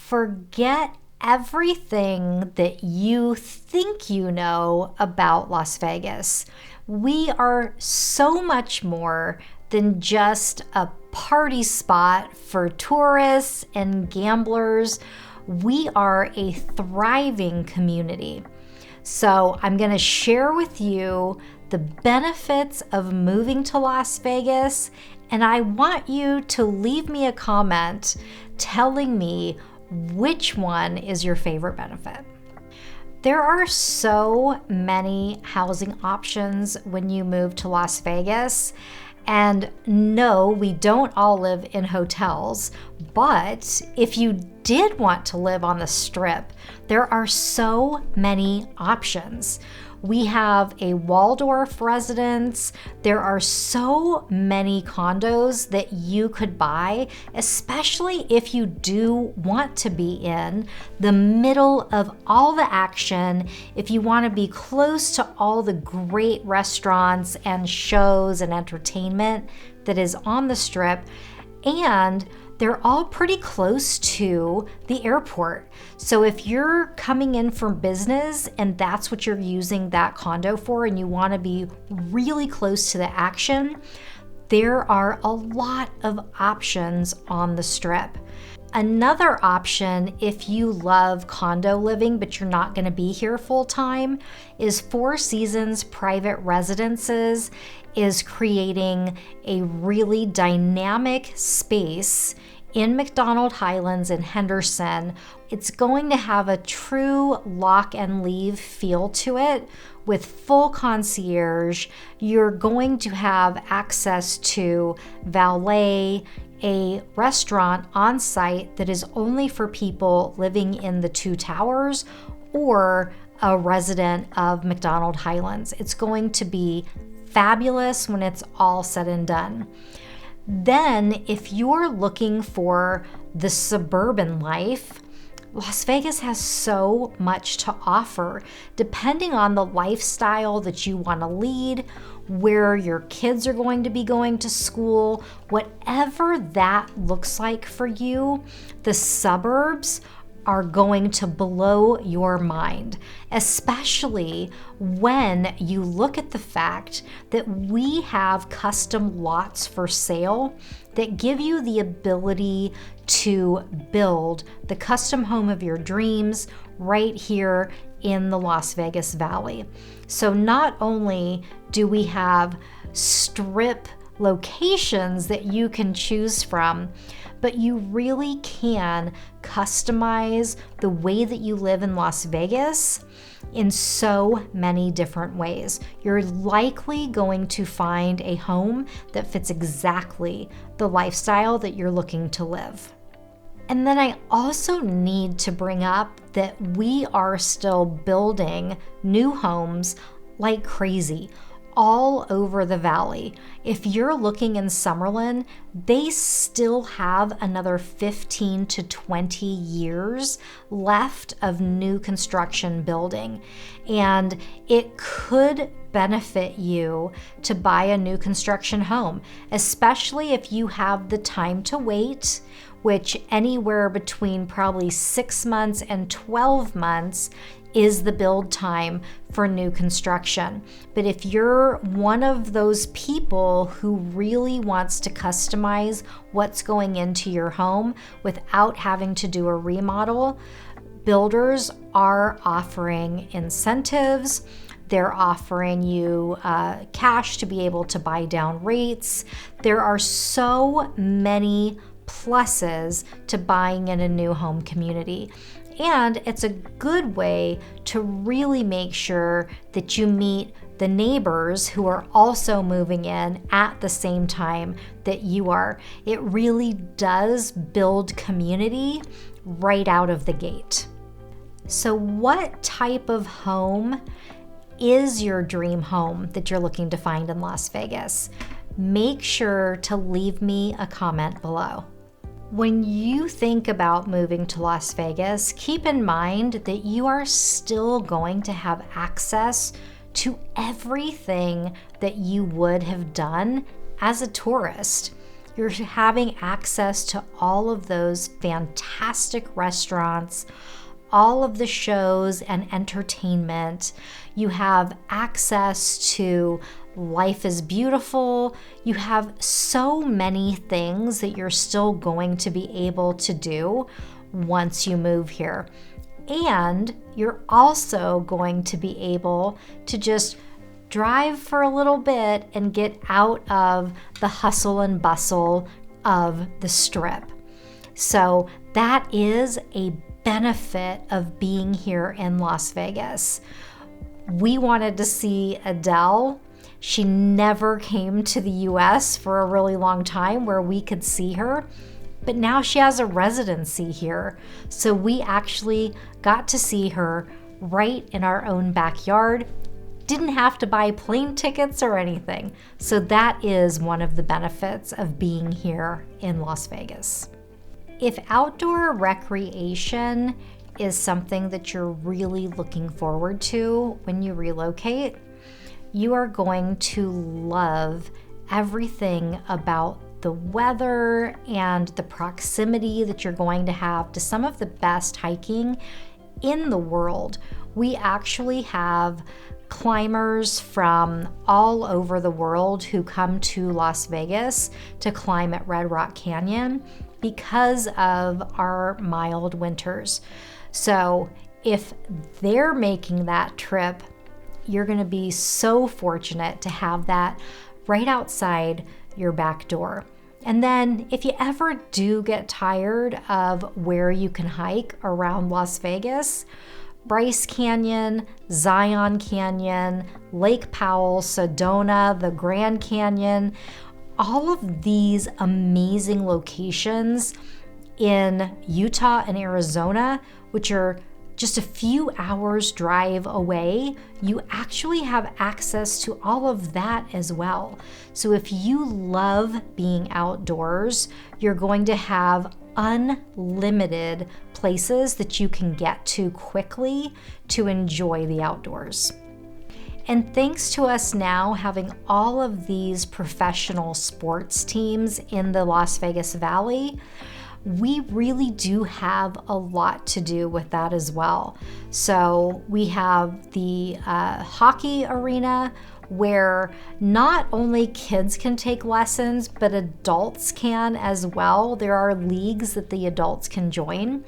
forget everything that you think you know about Las Vegas. We are so much more than just a party spot for tourists and gamblers. We are a thriving community. So I'm going to share with you the benefits of moving to Las Vegas, and I want you to leave me a comment telling me which one is your favorite benefit. There are so many housing options when you move to Las Vegas. And no, we don't all live in hotels, but if you did want to live on the Strip, there are so many options. We have a Waldorf residence. There are so many condos that you could buy, especially if you do want to be in the middle of all the action, if you want to be close to all the great restaurants and shows and entertainment that is on the Strip. And they're all pretty close to the airport. So if you're coming in from business and that's what you're using that condo for, and you want to be really close to the action, there are a lot of options on the Strip. Another option, if you love condo living but you're not going to be here full time, is Four Seasons Private Residences is creating a really dynamic space in McDonald Highlands in Henderson. It's going to have a true lock and leave feel to it with full concierge. You're going to have access to valet, a restaurant on site that is only for people living in the two towers or a resident of McDonald Highlands. It's going to be fabulous when it's all said and done. Then, if you're looking for the suburban life, Las Vegas has so much to offer, depending on the lifestyle that you want to lead, where your kids are going to be going to school, whatever that looks like for you, the suburbs are going to blow your mind, especially when you look at the fact that we have custom lots for sale that give you the ability to build the custom home of your dreams right here in the Las Vegas Valley. So not only do we have Strip locations that you can choose from, but you really can customize the way that you live in Las Vegas in so many different ways. You're likely going to find a home that fits exactly the lifestyle that you're looking to live. And then I also need to bring up that we are still building new homes like crazy all over the valley. If you're looking in Summerlin, they still have another 15 to 20 years left of new construction building. And it could benefit you to buy a new construction home, especially if you have the time to wait, which anywhere between probably 6 months and 12 months is the build time for new construction. But if you're one of those people who really wants to customize what's going into your home without having to do a remodel, builders are offering incentives. They're offering you cash to be able to buy down rates. There are so many pluses to buying in a new home community. And it's a good way to really make sure that you meet the neighbors who are also moving in at the same time that you are. It really does build community right out of the gate. So what type of home is your dream home that you're looking to find in Las Vegas? Make sure to leave me a comment below. When you think about moving to Las Vegas, keep in mind that you are still going to have access to everything that you would have done as a tourist. You're having access to all of those fantastic restaurants, all of the shows and entertainment. You have access to Life is Beautiful. You have so many things that you're still going to be able to do once you move here. And you're also going to be able to just drive for a little bit and get out of the hustle and bustle of the Strip. So that is a benefit of being here in Las Vegas. We wanted to see Adele. She never came to the US for a really long time where we could see her, but now she has a residency here. So we actually got to see her right in our own backyard. Didn't have to buy plane tickets or anything. So that is one of the benefits of being here in Las Vegas. If outdoor recreation is something that you're really looking forward to when you relocate, you are going to love everything about the weather and the proximity that you're going to have to some of the best hiking in the world. We actually have climbers from all over the world who come to Las Vegas to climb at Red Rock Canyon because of our mild winters. So if they're making that trip, you're going to be so fortunate to have that right outside your back door. And then if you ever do get tired of where you can hike around Las Vegas, Bryce Canyon, Zion Canyon, Lake Powell, Sedona, the Grand Canyon, all of these amazing locations in Utah and Arizona, which are just a few hours drive away, you actually have access to all of that as well. So if you love being outdoors, you're going to have unlimited places that you can get to quickly to enjoy the outdoors. And thanks to us now having all of these professional sports teams in the Las Vegas Valley, we really do have a lot to do with that as well. So we have the hockey arena where not only kids can take lessons, but adults can as well. There are leagues that the adults can join.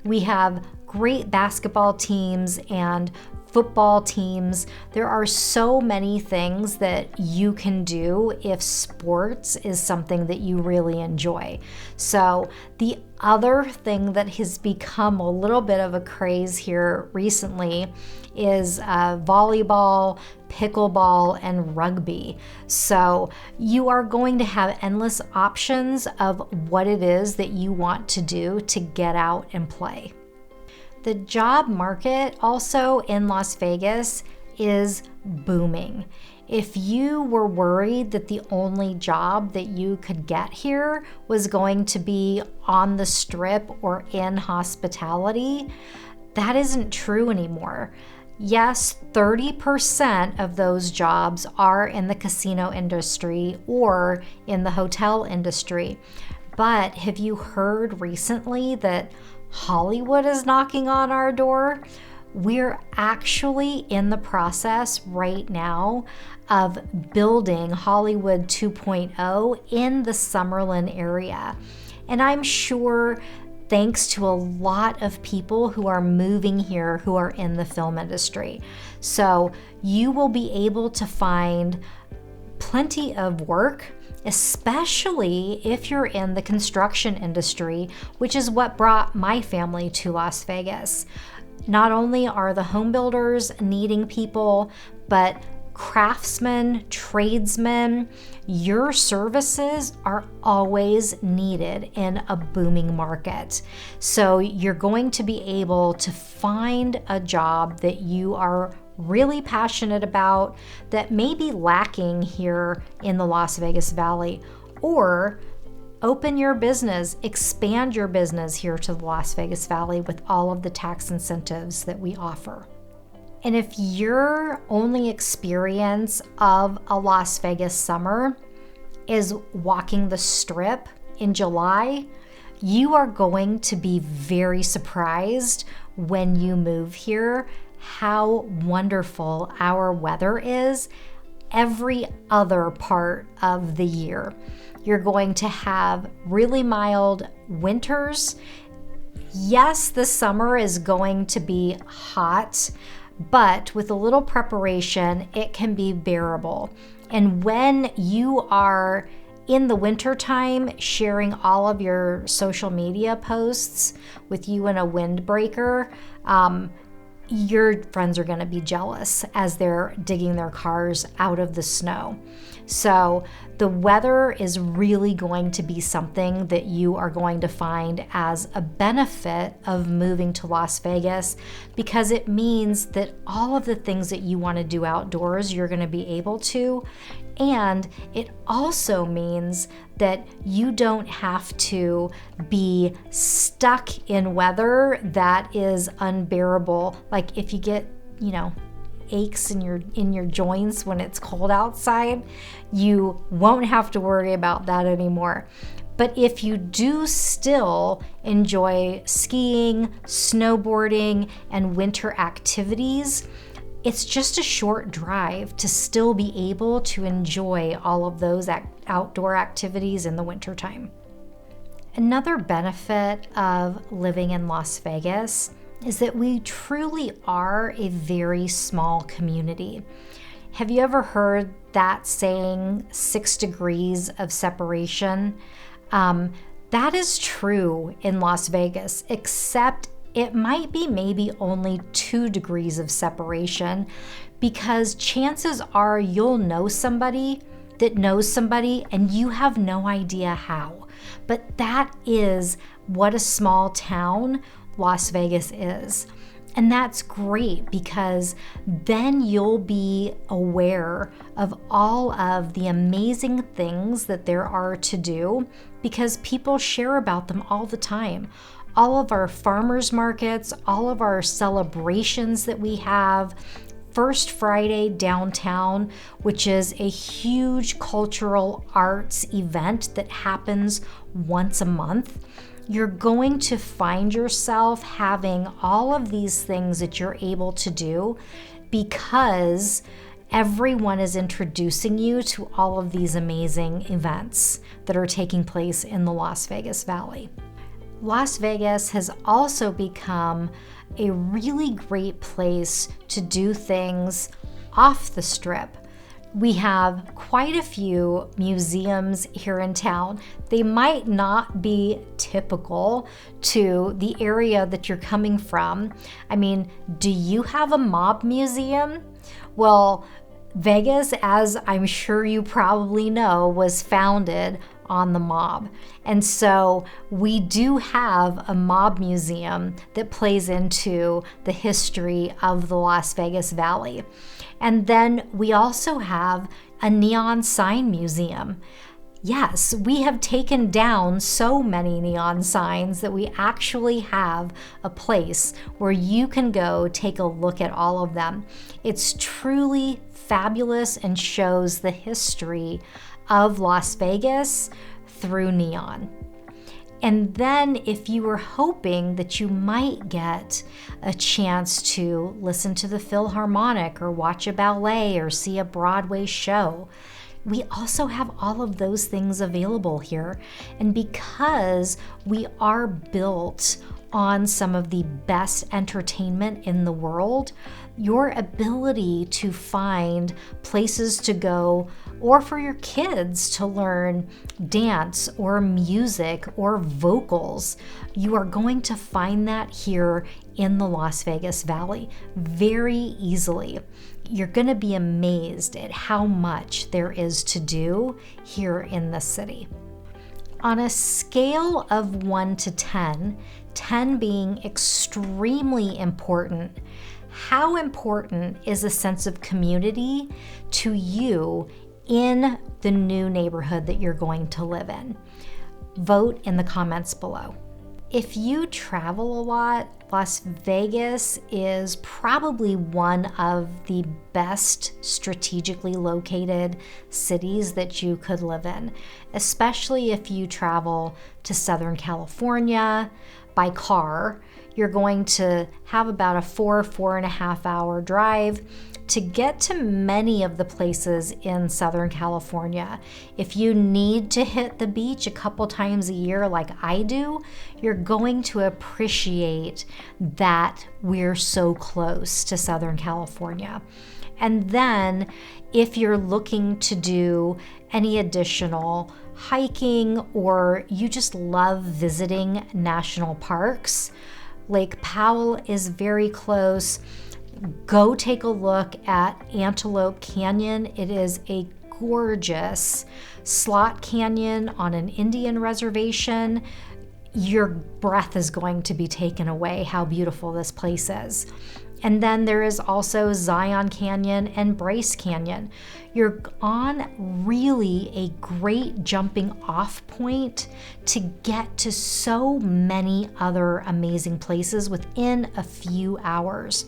We have great basketball teams and football teams. There are so many things that you can do if sports is something that you really enjoy. So the other thing that has become a little bit of a craze here recently is volleyball, pickleball, and rugby. So you are going to have endless options of what it is that you want to do to get out and play. The job market also in Las Vegas is booming. If you were worried that the only job that you could get here was going to be on the Strip or in hospitality, that isn't true anymore. Yes, 30% of those jobs are in the casino industry or in the hotel industry. But have you heard recently that Hollywood is knocking on our door? We're actually in the process right now of building Hollywood 2.0 in the Summerlin area. And I'm sure thanks to a lot of people who are moving here who are in the film industry. So you will be able to find plenty of work, especially if you're in the construction industry, which is what brought my family to Las Vegas. Not only are the home builders needing people, but craftsmen, tradesmen, your services are always needed in a booming market. So you're going to be able to find a job that you are really passionate about that may be lacking here in the Las Vegas Valley, or open your business, expand your business here to the Las Vegas Valley with all of the tax incentives that we offer. And if your only experience of a Las Vegas summer is walking the Strip in July, you are going to be very surprised when you move here how wonderful our weather is every other part of the year. You're going to have really mild winters. Yes, the summer is going to be hot, but with a little preparation, it can be bearable. And when you are in the wintertime sharing all of your social media posts with you in a windbreaker, your friends are going to be jealous as they're digging their cars out of the snow. So the weather is really going to be something that you are going to find as a benefit of moving to Las Vegas, because it means that all of the things that you want to do outdoors, you're going to be able to. And it also means that you don't have to be stuck in weather that is unbearable. Like if you get, aches in your joints when it's cold outside, you won't have to worry about that anymore. But if you do still enjoy skiing, snowboarding, and winter activities, it's just a short drive to still be able to enjoy all of those outdoor activities in the wintertime. Another benefit of living in Las Vegas is that we truly are a very small community. Have you ever heard that saying, 6 degrees of separation? That is true in Las Vegas, except it might be maybe only 2 degrees of separation, because chances are you'll know somebody that knows somebody and you have no idea how. But that is what a small town Las Vegas is. And that's great, because then you'll be aware of all of the amazing things that there are to do, because people share about them all the time. All of our farmers markets, all of our celebrations that we have, First Friday downtown, which is a huge cultural arts event that happens once a month. You're going to find yourself having all of these things that you're able to do because everyone is introducing you to all of these amazing events that are taking place in the Las Vegas Valley. Las Vegas has also become a really great place to do things off the Strip. We have quite a few museums here in town. They might not be typical to the area that you're coming from. I mean, do you have a mob museum? Well, Vegas, as I'm sure you probably know, was founded on the mob. And so we do have a mob museum that plays into the history of the Las Vegas Valley. And then we also have a neon sign museum. Yes, we have taken down so many neon signs that we actually have a place where you can go take a look at all of them. It's truly fabulous and shows the history of Las Vegas through neon. And then if you were hoping that you might get a chance to listen to the Philharmonic or watch a ballet or see a Broadway show, we also have all of those things available here. And because we are built on some of the best entertainment in the world, your ability to find places to go, or for your kids to learn dance or music or vocals, you are going to find that here in the Las Vegas Valley very easily. You're going to be amazed at how much there is to do here in the city. On a scale of 1 to 10, 10 being extremely important, how important is a sense of community to you in the new neighborhood that you're going to live in? Vote in the comments below. if you travel a lot, Las Vegas is probably one of the best strategically located cities that you could live in, especially if you travel to Southern California by car. You're going to have about a 4.5 hour drive to get to many of the places in Southern California. If you need to hit the beach a couple times a year like I do, you're going to appreciate that we're so close to Southern California. And then if you're looking to do any additional hiking or you just love visiting national parks, Lake Powell is very close. Go take a look at Antelope Canyon. It is a gorgeous slot canyon on an Indian reservation. Your breath is going to be taken away how beautiful this place is. And then there is also Zion Canyon and Bryce Canyon. You're on really a great jumping off point to get to so many other amazing places within a few hours.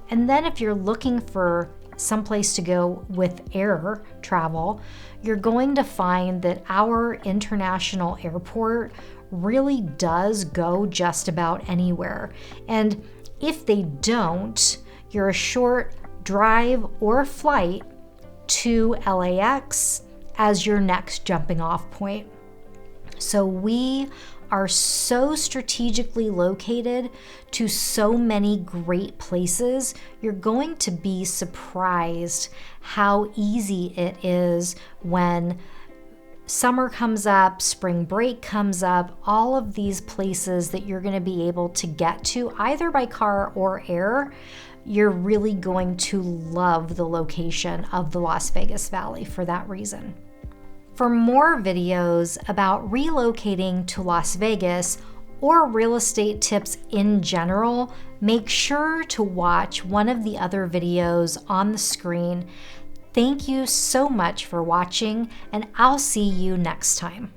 And then if you're looking for someplace to go with air travel, you're going to find that our international airport really does go just about anywhere. And if they don't, you're a short drive or flight to LAX as your next jumping off point. So we are so strategically located to so many great places. You're going to be surprised how easy it is when summer comes up, spring break comes up, all of these places that you're going to be able to get to either by car or air. You're really going to love the location of the Las Vegas Valley for that reason. For more videos about relocating to Las Vegas or real estate tips in general, make sure to watch one of the other videos on the screen. Thank you so much for watching, and I'll see you next time.